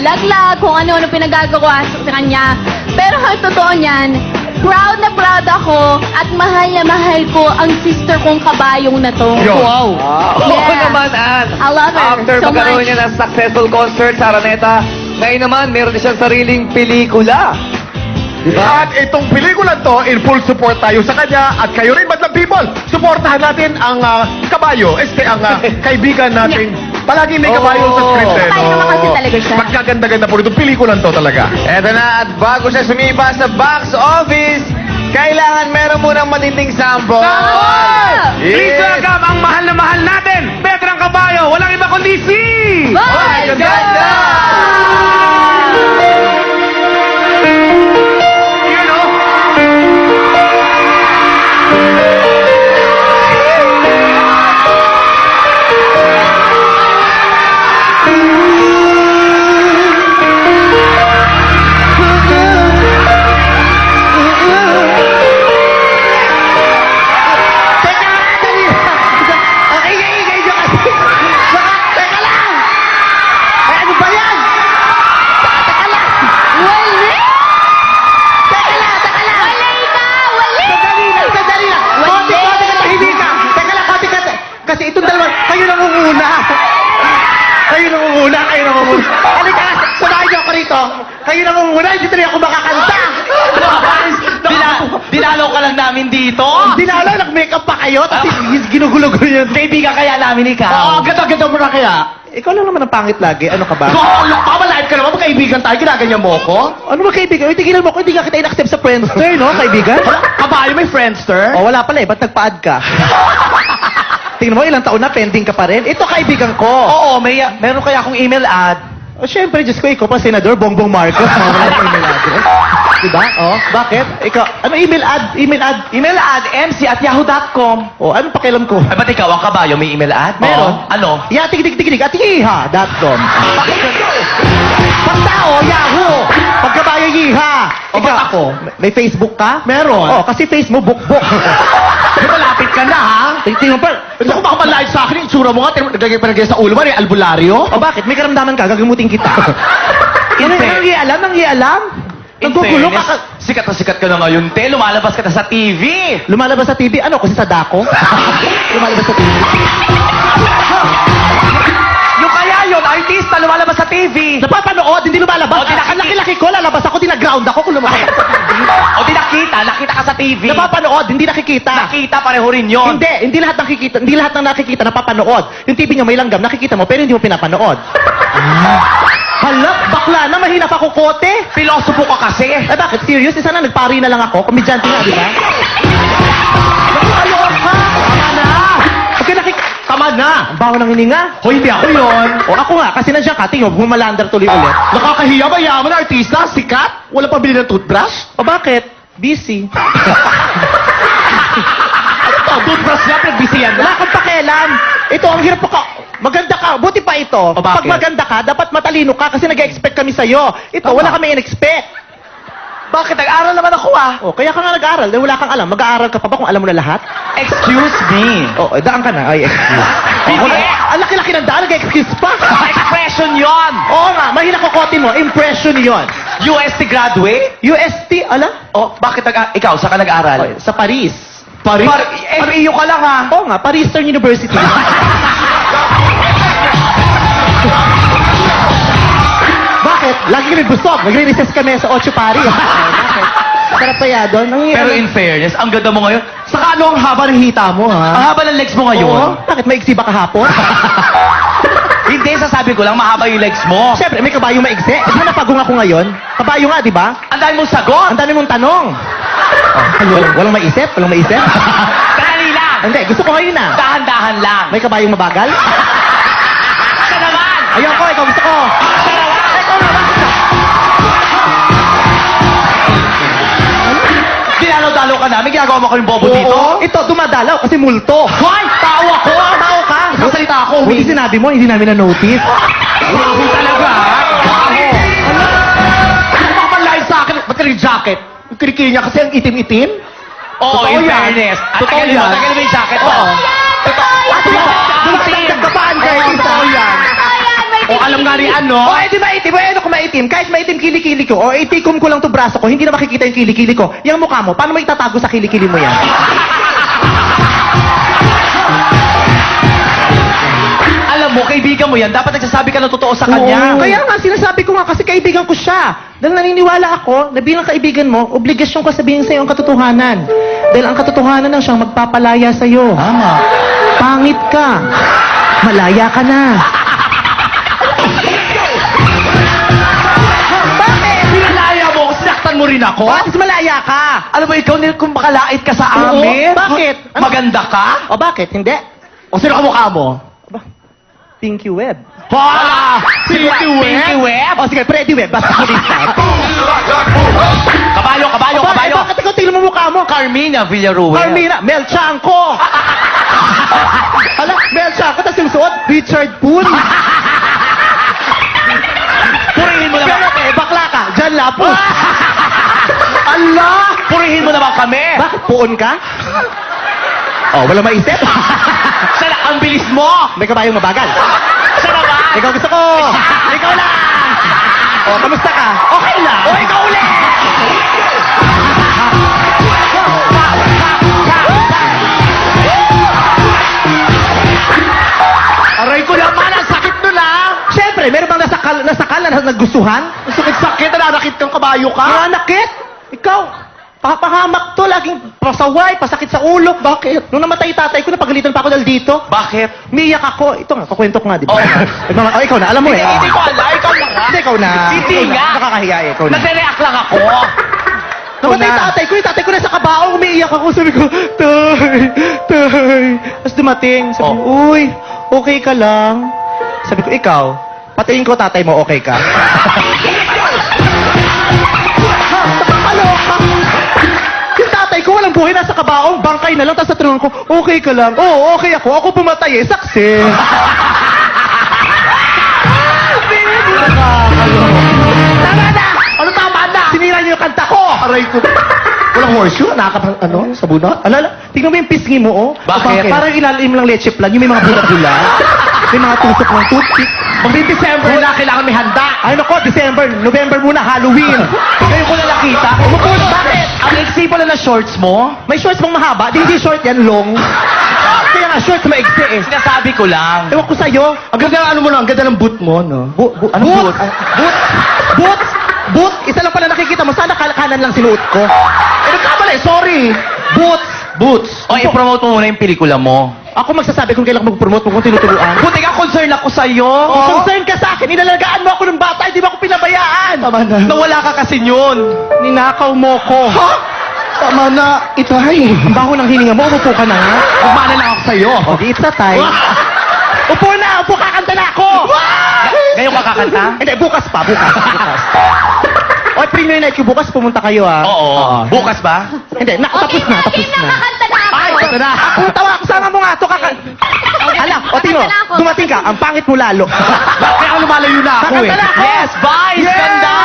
nilalaglag, kung ano-ano pinagagawa sa kanya. Pero ang totoo niyan, proud na proud ako at mahal na mahal ko ang sister kong kabayong na to. Wow! Oo Yeah. naman, Ann. I love her After so magkaroon much. niya ng successful concert sa Araneta, ngayon naman, meron na siyang sariling pelikula. Diba? At itong pelikula to, in full support tayo sa kanya. At kayo rin, Madlang People, supportahan natin ang kabayo. Ang kaibigan natin. Palagi may kabayo sa screen din. Kabayo naman kasi talaga siya. Magkaganda-ganda po itong pelikulan to talaga. Eto na, at bago siya sumipa sa box office, kailangan meron munang matinding sample. Please welcome ang mahal na mahal natin, Petrang Kabayo. Walang iba kundi si... Boy Ganda! Yun o. Kasi itong dalawa, kayo nangunguna. Kayo nangunguna. Halika, samahan niyo ako rito. Kayo nangunguna, hindi tuloy ako makakanta. Dinalaw ka lang namin dito. Dinalaw, nag-makeup pa kayo, tapos ginugulo-gulo yun. Kaibigan kaya namin ikaw. Oo, ganda mo na kaya. Ikaw lang naman ang pangit lagi. Ano ka ba? Pamalive ka naman, magkaibigan tayo, ginaganyan mo ko. Ano ba kaibigan? Tigilan mo ko, hindi nga kita in-accept sa Friendster, no, kaibigan? Kabayo, may Friendster. O, wala pala eh. Ba't nagpa-add ka? Tingnan mo, ilang taon na, pending ka pa rin. Ito, kaibigan ko. Oo, meron kaya akong email ad. O, syempre, Diyos ko, ikaw pa, Senador Bongbong Marcos. Mawala ng email address. Diba? O, bakit? Ikaw, ano email ad? Email ad? Email ad, mc@yahoo.com. O, anong pakialam ko? Ay, ba't ikaw ang kabayo, may email ad? Meron. Oo. Ano? Yatig-dig-dig-dig at iha.com. Bakit ganito? Pag tao, Yahoo! Pagkabayo, yiha! O, ba't ako? May Facebook ka? Meron. O, kasi Facebook, bukbok. Malapit ka na, ha? Tingnan mo pa. Hindi ko baka live sa akin, yung tsura mo nga, naglagay sa ulo mo, yung albularyo. O, bakit? May karamdaman ka, gagamutin kita. Ano, nanghialam? Nagugulo ka ka. Sikat na sikat ka na ngayon, te. Lumalabas ka na sa TV. Lumalabas sa TV. Ano? Kasi sa dako? Lumalabas sa TV. Yung kaya yun, artista, lumalabas sa TV. Napapanood, hindi lumalabas. O, di nakikita. Ang laki-laki ko, lalabas ako, dinaground ako kung lumabas ako sa TV. O di nakita ka sa TV. Napapanood, hindi nakikita. Nakita pareho rin yun. Hindi lahat ng nakikita napapanood. Yung TV niya may langgam, nakikita mo, pero hindi mo pinapanood. Hala, bakla na, mahina pa kukote. Pilosopo ka kasi. Eh bakit? Serious? Isa na, nagpari na lang ako. Komedyante na, di ba? Nakikaloon ka. Tama na. Okay, tama na. Ang baho ng hininga. Hoy, hindi ako yun. O ako nga, kasi nandiyan ka, tingnan mo, bumalandar tuloy ulit. Nakakahiya ba yaman na artista? Sikat? Wala pa bili ng toothbrush? O bakit? Busy. Ito, toothbrush na, busy yan Wala kang pakialam. Ito, ang hirap ka. Maganda ka. Buti pa ito. bakit? Pag maganda ka, dapat matalino ka kasi nag-expect kami sa'yo. Ito, wala kami in-expect. Bakit? Nag-aral naman ako ah. O, kaya ka nga nag-aaral dahil wala kang alam. Mag-aaral ka pa ba kung alam mo na lahat? Excuse me. O, daan ka na. Ay, excuse. Hindi. Ang laki-laki ng daan, nag-excuse pa. Expression yon. Oo nga, mahina kokote mo. Impression yon. UST graduate? UST, ala? Oh, bakit ikaw, saan ka nag-aral? Sa Paris. Paris? FEU ka lang ha. Oo nga, Paris Eastern University. Bakit? Lagi kami busog. Nagre-recess kami sa 8 Paris. Bakit? Sarap kaya doon. Pero in fairness, ang ganda mo ngayon. Saka ano ang haba ng hita mo, ha? Ang haba ng legs mo ngayon. Oo. Bakit? Maigsi ba kahapon? Hindi, sasabi ko lang, mahaba yung legs mo. Siyempre, may kabayong maigsi. Di ba napagong ako ngayon? Kabayo nga, di ba? Ang dami mong sagot. Ang dami mong tanong. Walang maisip? Walang maisip? Dali lang. Hindi, gusto ko ngayon na. Dahan-dahan lang. May kabayong mabagal? Ito naman. Ayun ko, ikaw gusto ko. Ikaw naman. Dinalaw-dalaw ka namin, ginagawa mo kayong bobo dito. Ito, dumadalaw kasi multo. Hoy! Tao ako! Tao ka. Nagsasalita ako. Buti sinabi mo, hindi namin na-notice. Hindi talaga, ha? Ano ba ka live sa akin? Ba't ka rin jacket? Yung kilikili niya kasi ang itim-itim. Oo, Totoo in yan. fairness. Totoo yan. Tagal mo yung jacket mo. Oo. Totoo yan. At yung nagkapaan kayo, isa. O, alam nga rin ano. O, edi maitim. Ano kung maitim, kahit maitim kilikili ko, o itikom ko lang to braso ko, hindi na makikita yung kilikili ko. Yung mukha mo, paano mo itatago sa kilikili mo yan? Alam mo, kaibigan mo yan, dapat nagsasabi ka ng totoo sa kanya. Oo. Kaya nga, sinasabi ko nga kasi kaibigan ko siya. Dahil naniniwala ako na bilang kaibigan mo, obligasyon ko sabihin sa'yo ang katotohanan. Dahil ang katotohanan ang siyang magpapalaya sa'yo. Tama. Pangit ka. Malaya ka na. Bakit? Pinalaya mo, sinaktan mo rin ako? Bakit malaya ka? Alam mo, ikaw, kung makalait ka sa Oo, amin. bakit? Ano? Maganda ka? O bakit? Hindi. O sino ka mukha mo? Pinky Web. Ha! Pinky Web? O sige, Freddy Web. Basta ko din start. Kabayo, kabayo, kabayo. Bakit ikaw tingnan mo mukha mo? Carmina Villaruel. Carmina, Mel Chanco. Hala, Mel Chanco, tapos yung suot, Richard Poole. Purihin mo naman. Pero bakla ka, John Lapus. Allah! Purihin mo naman kami. Bakit puon ka? Oh, wala maisip? Sana, ang bilis mo. May kabayong mabagal. Sana ba? Ikaw gusto ko. Ikaw lang. Oh, kamusta ka? Okay lang. O, ikaw ulit. Aray ko naman, ang sakit nun ah! Siyempre, meron bang nasakal na nagustuhan? Sakit, nananakit kang kabayo ka? Nananakit? Ikaw, papahamak to, laging pasaway, pasakit sa ulo. Bakit? Nung namatay tatay ko, napagalitan pa ako dahil dito. Bakit? Umiyak ako. Ito nga, kakwento ko nga, di ba? Oo. Ikaw na, alam mo eh. Hindi ko alam. Ikaw na nga. Hindi, ikaw na. Hindi Ikaw na. nga. Nakakahiya eh, ikaw na. Nagre-react lang ako. Namatay tatay ko, yung tatay ko nasa kabaong, umiiyak ako. Sabi ko, tay. Tapos dumating, sabi ko, uy, okay ka lang. Sabi ko, ikaw, patayin ko tatay mo, okay ka? Nakakaloka. Yung tatay ko, walang buhay, nasa kabaong, bangkay na lang, tapos natanong ko, okay ka lang? Oo, okay ako. Ako pumatay eh, success. Tama na! Ano tama na? Sinira niyo yung kanta ko! Aray ko. Walang horseshoe? Nakakapang ano? Sa bunot? Alala, tingnan mo yung pisngi mo, oh. Bakit? Parang ilalim lang leche plan, yung may mga bulat-bula. May mga tusok ng toothpick. Mag-December na, kailangan may handa. Ay, nako, December. November muna, Halloween. Ngayon ko na nakita. Umupo na. Bakit? Ang iksi pala na shorts mo? May shorts bang mahaba? Di hindi short yan, long. Kaya nga, shorts maigsi eh. Sinasabi ko lang. Ewan ko sa'yo. Ang ganda, ano mo no? Ang ganda ng boot mo, no? Ano boot? Boot? Boot? Isa lang pala nakikita mo. Sana kanan lang sinuot ko. Eh, nagkamali. Sorry. Boots. O, i-promote mo muna yung pelikula mo. Ako magsasabi kung kailan mag-promote mo kung tinuturuan. Buti ka, concern ako sa'yo. Concern ka sa akin. Inalagaan mo ako ng bata. Hindi mo ako pinabayaan. Tama na. Nawala ka kasi yun. Ninakaw mo ko. Ha? Tama na. Itay. Ang baho ng hininga mo. Umupo ka na nga. Umana lang ako sa'yo. O, di it's a time. Upo na. Upo, kakanta na ako. Ngayon ka kakanta? Hindi, bukas pa. Bukas. O, premiere night ko. Bukas pumunta kayo, ah. Oo. Bukas ba? Hindi, tapos na. Tapos na. Nakakanta na ako. Ay, ito na. Ako tawa. Kasama mo nga ito. Hala, o Tino, Kakanta na ako. dumating ka. Ang pangit mo lalo. Kaya lumalayo na ako Kakanta na ako. Yes, bye! Yes! Ganda!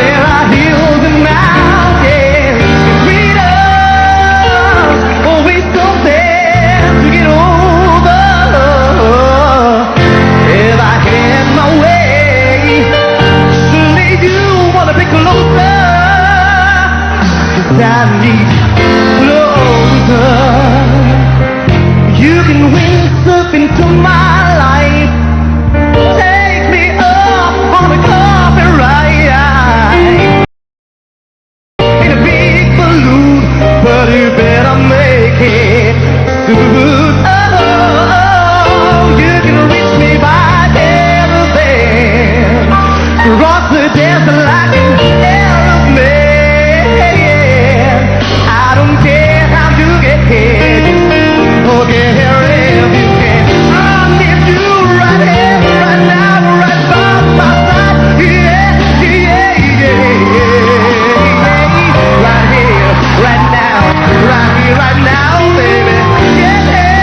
There are hills and mountains between us. Always something to get over. If I had my way, surely you wanna be closer. 'Cause I need closer. You can whisper into my life. Take me up on a coffee ride in a big balloon, but you better make it soon. Oh, you can reach me by everything. Cross the desert like an airplane. I don't care how you get here, just get here if you can. I need you right here, right now, right by my side. Yeah, yeah, yeah, yeah. Right here, right now, right here, right now, baby. Yeah, yeah.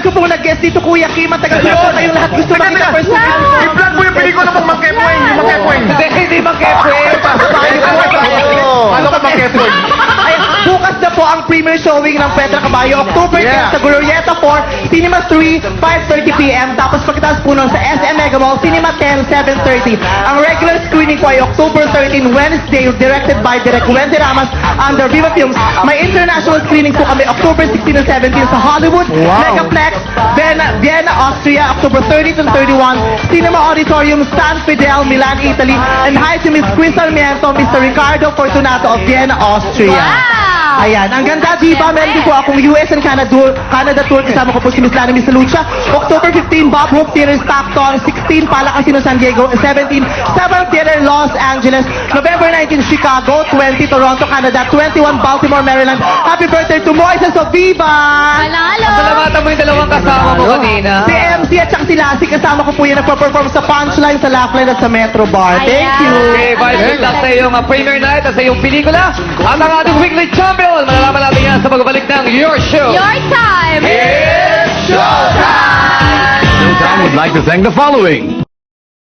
gusto pong nag-guest dito, Kuya Kim. Matagal Ayun. na kayong lahat gusto Teka, makita teka. personal. Wow. I-plug mo yung pelikula mong Mangkepoeng. Yung Mangkepoeng. Hindi Mangkepoeng. Kabayo po tayo. Ano ka Mangkepoeng? Ay, bukas na po ang premiere showing ng Petra Caballo. October 10 Yeah. sa Glorieta 4, Cinema 3, 5:30 p.m. Tapos pagkatapos po nun sa SM Mega Mall, Cinema 10, 7:30. Ang regular screening po ay October 13, Wednesday, directed by Direk Wendy Ramas under Viva Films. May international screening po kami October 16 and 17 sa Hollywood, Megaplex, Vienna, Austria, October 30 and 31, Cinema Auditorium, San Fidel, Milan, Italy. And hi to Miss Queen Sarmiento, Mr. Ricardo Fortunato of Vienna, Austria. Wow! Ayan, ang ganda, di ba? Meron din po akong US and Canada tour. Kasama ko po si Miss Lana Miss Lucia. October 15, Bob Hope Theater, Stockton. 16, Palacasino, San Diego. 17, 7 Theater, Los Angeles. November 19, Chicago. 20, Toronto, Canada. 21, Baltimore, Maryland. Happy birthday to Moises of Viva! Panalo! Salamatan mo yung dalawang kasama mo kanina. Si MC at saka si Lassie, kasama ko po yung nagpa-perform sa Punchline, sa Laughlin at sa Metro Bar. Thank Ayan. you! Okay, bye. Good luck sa iyong premiere night at sa iyong pelikula. At ang ating weekly champion. Malalaman natin yan sa pagbabalik ng Your Show. Your time! It's showtime! Showtime would like to thank the following.